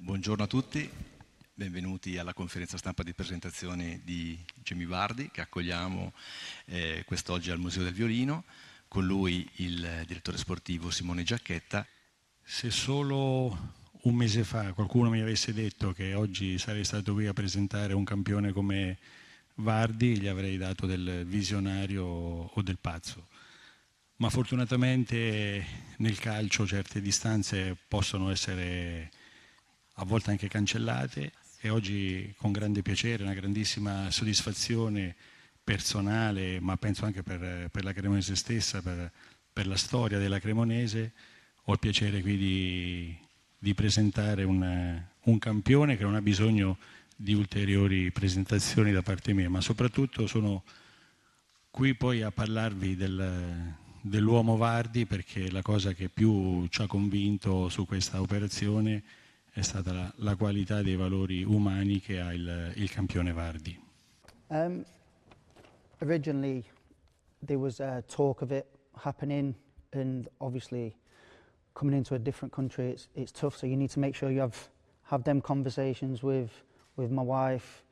Buongiorno a tutti, benvenuti alla conferenza stampa di presentazione di Jamie Vardy che accogliamo quest'oggi al Museo del Violino, con lui il direttore sportivo Simone Giacchetta. Se solo un mese fa qualcuno mi avesse detto che oggi sarei stato qui a presentare un campione come Vardy, gli avrei dato del visionario o del pazzo. Ma fortunatamente nel calcio certe distanze possono essere a volte anche cancellate e oggi con grande piacere, una grandissima soddisfazione personale, ma penso anche per la Cremonese stessa, per la storia della Cremonese, ho il piacere qui di presentare un campione che non ha bisogno di ulteriori presentazioni da parte mia, ma soprattutto sono qui poi a parlarvi dell'uomo Vardy, perché la cosa che più ci ha convinto su questa operazione è stata la qualità dei valori umani che ha il campione Vardy. Originally there was talk of it happening, and obviously coming into a different country it's tough, so you need to make sure you have them conversations with my wife,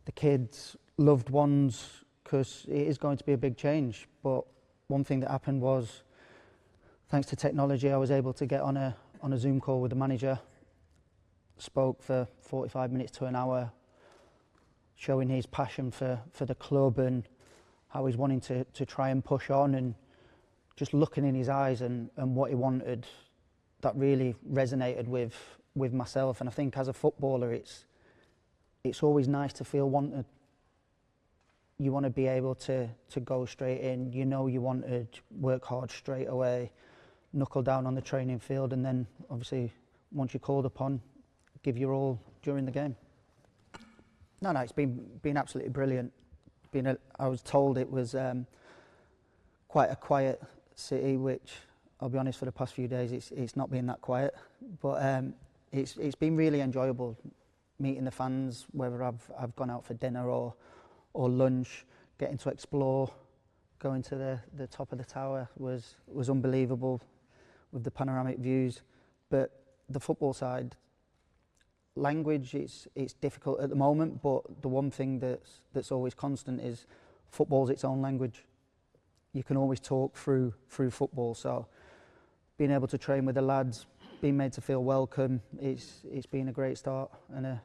the kids, loved ones, because it is going to be a big change. But one thing that happened was, thanks to technology, I was able to get on a Zoom call with the manager, spoke for 45 minutes to an hour, showing his passion for the club and how he's wanting to try and push on, and just looking in his eyes and what he wanted, that really resonated with myself. And I think as a footballer it's always nice to feel wanted. You want to be able to go straight in, you want to work hard straight away, knuckle down on the training field, and then obviously once you're called upon, give your all during the game. No, it's been absolutely brilliant. I was told it was quite a quiet city, which I'll be honest, for the past few days it's not been that quiet, but it's been really enjoyable meeting the fans, whether I've gone out for dinner or lunch, getting to explore, going to the top of the tower was unbelievable with the panoramic views. But the football side, language, it's difficult at the moment, but the one thing that's always constant is football's its own language. You can always talk through football, so being able to train with the lads, being made to feel welcome, it's been a great start and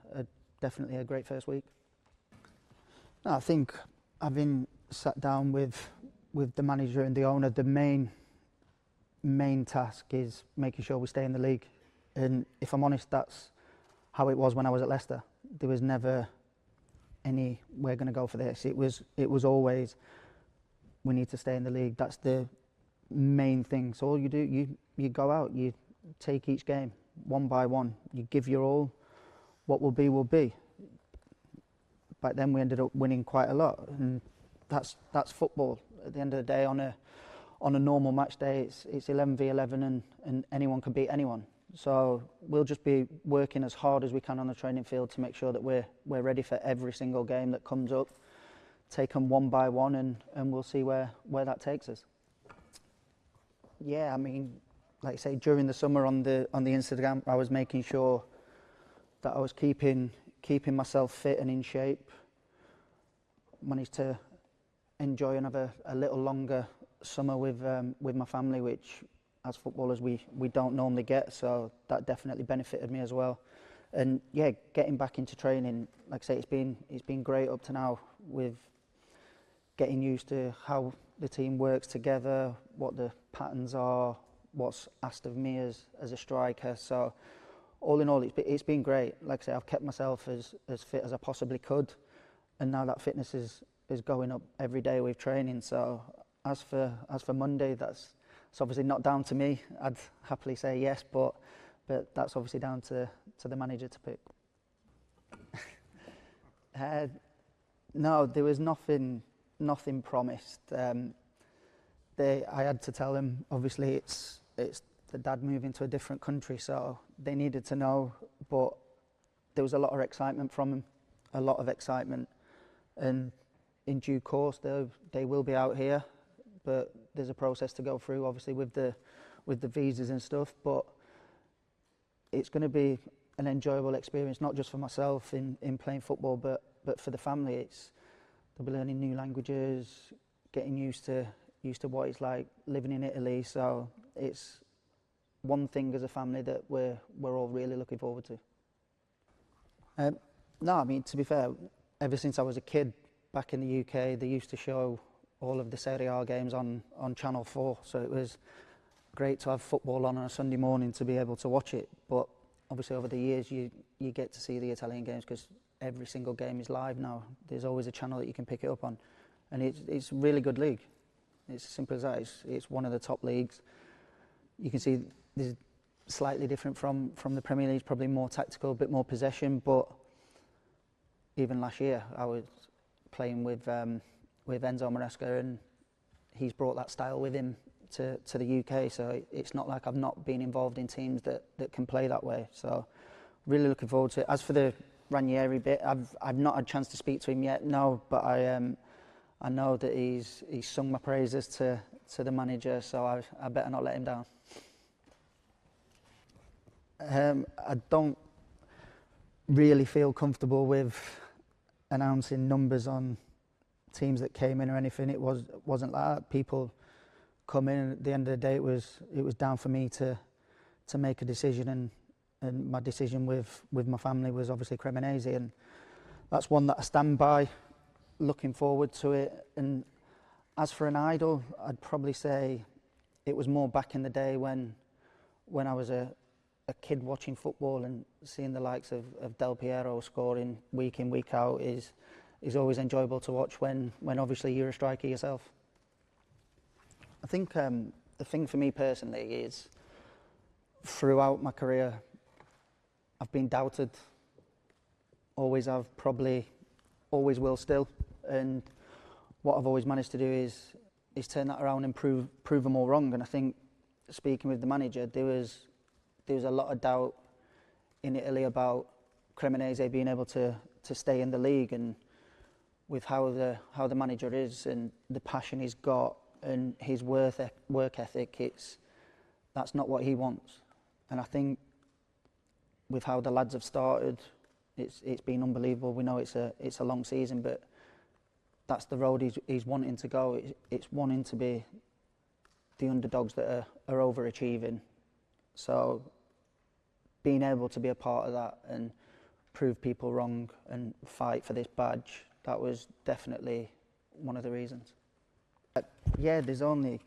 definitely a great first week. No, I think having sat down with the manager and the owner, the main task is making sure we stay in the league. And if I'm honest, that's how it was when I was at Leicester. There was never any, we're going to go for this. It was always, we need to stay in the league. That's the main thing. So all you do, you go out, you take each game one by one, you give your all. What will be will be. Back then we ended up winning quite a lot, and that's football. At the end of the day, on a normal match day, it's 11v11 and anyone can beat anyone. So we'll just be working as hard as we can on the training field to make sure that we're ready for every single game that comes up. Take them one by one, and we'll see where that takes us. Yeah, I mean, like I say, during the summer on the Instagram, I was making sure that I was keeping myself fit and in shape. Managed to enjoy and have a little longer summer with my family, which as footballers we don't normally get, so that definitely benefited me as well. And yeah, getting back into training, like I say, it's been great up to now, with getting used to how the team works together, what the patterns are, what's asked of me as a striker. So all in all, it's been great. Like I say, I've kept myself as fit as I possibly could, and now that fitness is going up every day with training. So as for Monday, that's obviously not down to me. I'd happily say yes, but that's obviously down to the manager to pick. No, there was nothing promised. I had to tell them, obviously it's the dad moving to a different country, so they needed to know, but there was a lot of excitement from him, a lot of excitement, and in due course they will be out here, but there's a process to go through, obviously with the visas and stuff, but it's going to be an enjoyable experience, not just for myself in playing football, but for the family. They'll be learning new languages, getting used to what it's like living in Italy. So it's one thing as a family that we're all really looking forward to. No, I mean, to be fair, ever since I was a kid back in the UK, they used to show all of the Serie A games on Channel 4, so it was great to have football on a Sunday morning to be able to watch it. But obviously over the years you get to see the Italian games because every single game is live now. There's always a channel that you can pick it up on, and it's a really good league. It's as simple as that. It's one of the top leagues. You can see this slightly different from the Premier League, probably more tactical, a bit more possession, but even last year I was playing with Enzo Maresca, and he's brought that style with him to the UK, so it's not like I've not been involved in teams that can play that way. So really looking forward to it. As for the Ranieri bit, I've not had a chance to speak to him yet, no, but I know that he's sung my praises to the manager, so I better not let him down. I don't really feel comfortable with announcing numbers on teams that came in or anything. It wasn't like that. People come in, and at the end of the day it was down for me to make a decision, and my decision with my family was obviously Cremonese, and that's one that I stand by, looking forward to it. And as for an idol, I'd probably say it was more back in the day when I was a kid watching football, and seeing the likes of Del Piero scoring week in, week out is always enjoyable to watch when obviously you're a striker yourself. I think the thing for me personally is, throughout my career, I've been doubted. Always have, probably always will still. And what I've always managed to do is turn that around and prove them all wrong. And I think, speaking with the manager, there was a lot of doubt in Italy about Cremonese being able to stay in the league, and with how the manager is and the passion he's got and his work ethic, that's not what he wants. And I think with how the lads have started, it's been unbelievable. We know it's a long season, but that's the road he's wanting to go. It's wanting to be the underdogs that are overachieving. So being able to be a part of that and prove people wrong and fight for this badge, that was definitely one of the reasons. Yeah, there's only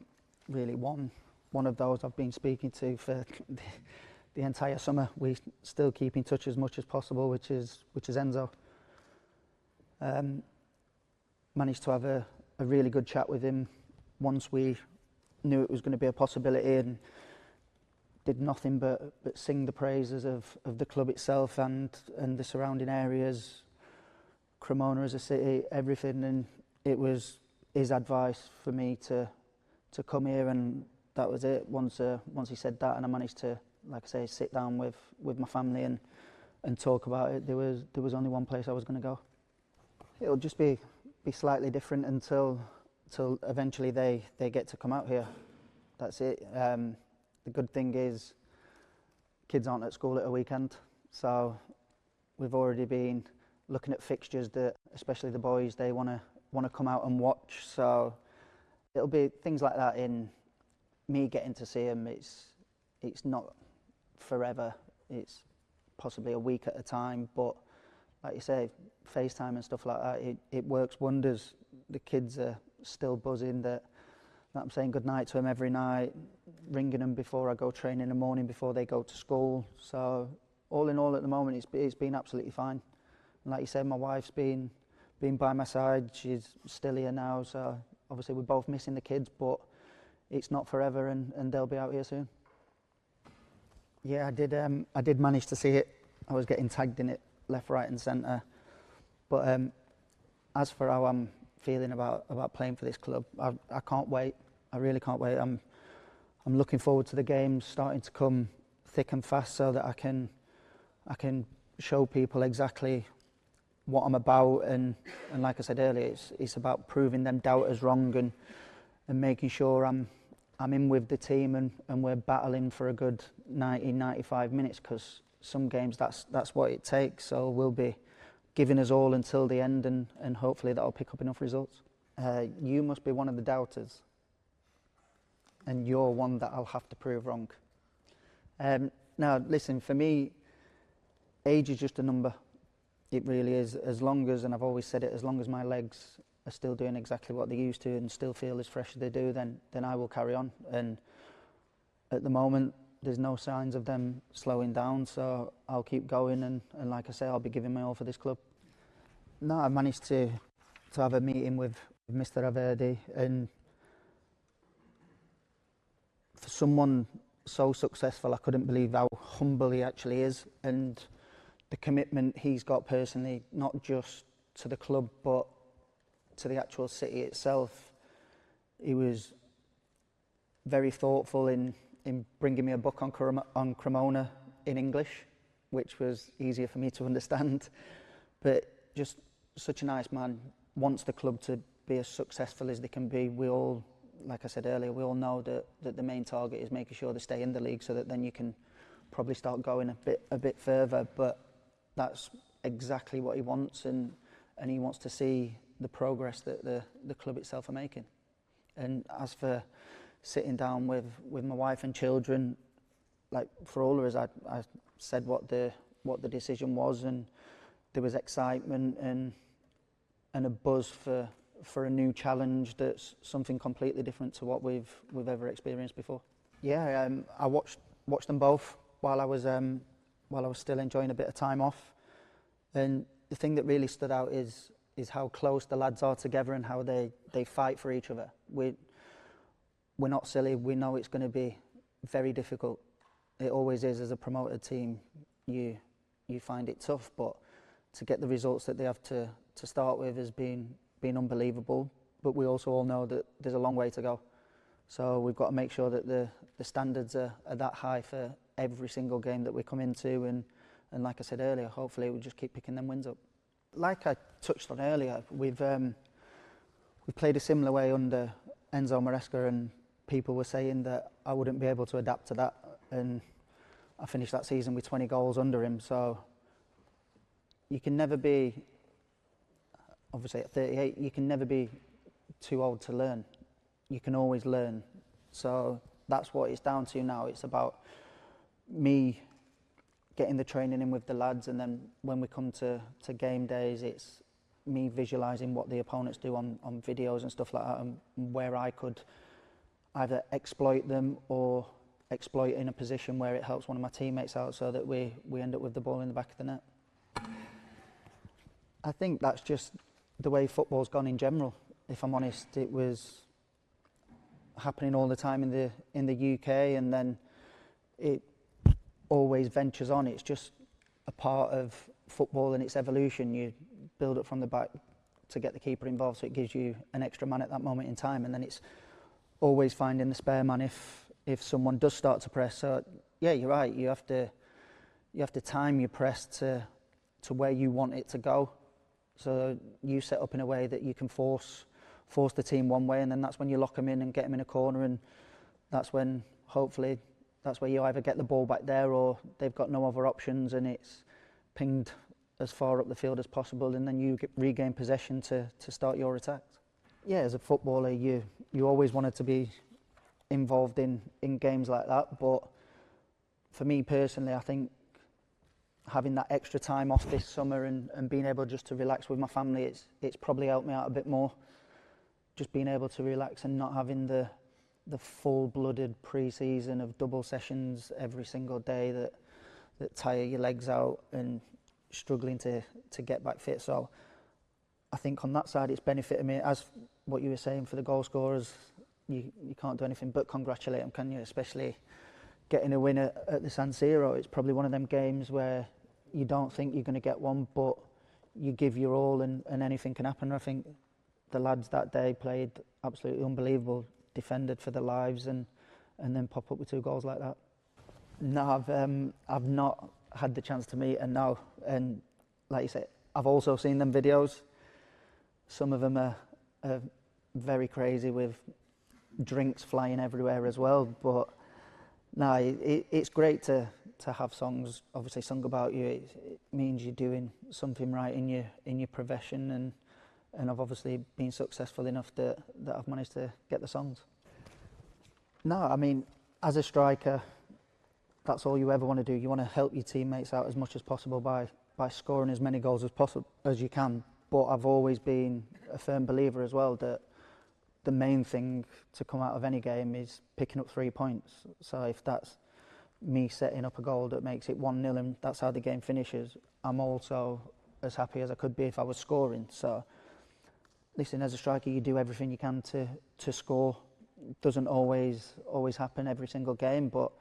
really one of those I've been speaking to for the entire summer. We still keep in touch as much as possible, which is Enzo. Managed to have a really good chat with him once we knew it was going to be a possibility, and did nothing but sing the praises of the club itself and the surrounding areas, Cremona as a city, everything. And it was his advice for me to come here, and that was it. Once he said that, and I managed to, like I say, sit down with my family and talk about it, there was only one place I was going to go. It'll just be slightly different until eventually they get to come out here. That's it. The good thing is kids aren't at school at a weekend, so we've already been looking at fixtures that, especially the boys, they want to come out and watch. So it'll be things like that, in me getting to see them. It's not forever. It's possibly a week at a time, but like you say, FaceTime and stuff like that, it works wonders. The kids are still buzzing that I'm saying goodnight to them every night, ringing them before I go train in the morning, before they go to school. So all in all, at the moment, it's been absolutely fine. And like you said, my wife's been by my side. She's still here now, so obviously we're both missing the kids, but it's not forever, and they'll be out here soon. Yeah, I did manage to see it. I was getting tagged in it left, right and centre. But as for how I'm feeling about playing for this club, I can't wait. I really can't wait. I'm looking forward to the games starting to come thick and fast, so that I can show people exactly what I'm about, and like I said earlier, it's about proving them doubters wrong, and making sure I'm in with the team, and we're battling for a good 90-95 minutes, because some games that's what it takes. So we'll be giving us all until the end, and hopefully that'll pick up enough results. You must be one of the doubters, and you're one that I'll have to prove wrong. Now, listen, for me, age is just a number. It really is. As long as, and I've always said it, as long as my legs are still doing exactly what they used to and still feel as fresh as they do, then I will carry on. And at the moment, there's no signs of them slowing down, so I'll keep going, and like I say, I'll be giving my all for this club. No, I managed to have a meeting with Mr. Averdi, and for someone so successful, I couldn't believe how humble he actually is, and the commitment he's got personally, not just to the club, but to the actual city itself. He was very thoughtful in bringing me a book on Cremona in English, which was easier for me to understand. But just such a nice man, wants the club to be as successful as they can be. We all, like I said earlier, we all know that the main target is making sure they stay in the league, so that then you can probably start going a bit further. But that's exactly what he wants, and he wants to see the progress that the club itself are making. And as for sitting down with my wife and children, like for all of us, I said what the decision was, and there was excitement and a buzz for a new challenge that's something completely different to what we've ever experienced before. Yeah, I watched them both while I was still enjoying a bit of time off, and the thing that really stood out is how close the lads are together and how they fight for each other. We're not silly. We know it's going to be very difficult. It always is. As a promoted team, you find it tough, but to get the results that they have to start with has been unbelievable. But we also all know that there's a long way to go. So we've got to make sure that the standards are that high for every single game that we come into, and like I said earlier, hopefully we'll just keep picking them wins up. Like I touched on earlier, we've played a similar way under Enzo Maresca, and people were saying that I wouldn't be able to adapt to that, and I finished that season with 20 goals under him. So you can never be, obviously at 38, you can never be too old to learn. You can always learn. So that's what it's down to now. It's about me getting the training in with the lads, and then when we come to game days, it's me visualising what the opponents do on videos and stuff like that, and where I could either exploit them or exploit in a position where it helps one of my teammates out, so that we end up with the ball in the back of the net. I think that's just the way football's gone in general. If I'm honest, it was happening all the time in the UK, and then it always ventures on. It's just a part of football and its evolution. You build up from the back to get the keeper involved, so it gives you an extra man at that moment in time, and then it's always finding the spare man if someone does start to press. So yeah, you're right. You have to time your press to where you want it to go. So you set up in a way that you can force the team one way, and then that's when you lock them in and get them in a corner, and that's when hopefully that's where you either get the ball back there or they've got no other options, and it's pinged as far up the field as possible, and then you regain possession to start your attacks. Yeah, as a footballer, you always wanted to be involved in games like that, but for me personally, I think having that extra time off this summer and being able just to relax with my family, it's probably helped me out a bit more. Just being able to relax and not having the full-blooded pre-season of double sessions every single day that tire your legs out and struggling to get back fit. So I think on that side it's benefited me. As what you were saying for the goal scorers, you can't do anything but congratulate them, can you? Especially getting a win at the San Siro. It's probably one of them games where you don't think you're going to get one, but you give your all and anything can happen. I think the lads that day played absolutely unbelievable, defended for their lives, and then pop up with 2 goals like that. No, I've not had the chance to meet, and no, and like you said, I've also seen them videos. Some of them are very crazy with drinks flying everywhere as well, but No, it's great to have songs obviously sung about you. It means you're doing something right in your profession, and I've obviously been successful enough that I've managed to get the songs. No, I mean, as a striker, that's all you ever want to do. You want to help your teammates out as much as possible by scoring as many goals as possible as you can. But I've always been a firm believer as well that the main thing to come out of any game is picking up 3 points. So if that's me setting up a goal that makes it 1-0 and that's how the game finishes, I'm also as happy as I could be if I was scoring. So listen, as a striker, you do everything you can to score. It doesn't always happen every single game, but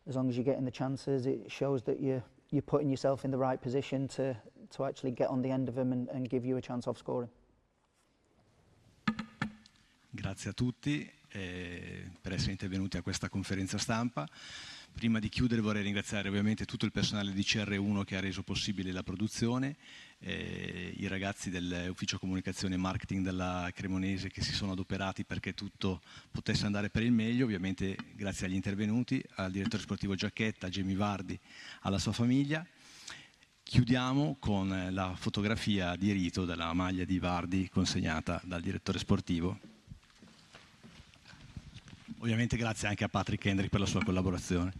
as long as you're getting the chances, it shows that you're putting yourself in the right position to actually get on the end of them and give you a chance of scoring. Grazie a tutti per essere intervenuti a questa conferenza stampa. Prima di chiudere vorrei ringraziare ovviamente tutto il personale di CR1 che ha reso possibile la produzione, i ragazzi dell'ufficio comunicazione e marketing della Cremonese che si sono adoperati perché tutto potesse andare per il meglio, ovviamente grazie agli intervenuti, al direttore sportivo Giacchetta, a Jamie Vardy, alla sua famiglia. Chiudiamo con la fotografia di rito della maglia di Vardy consegnata dal direttore sportivo. Ovviamente grazie anche a Patrick Hendrick per la sua collaborazione.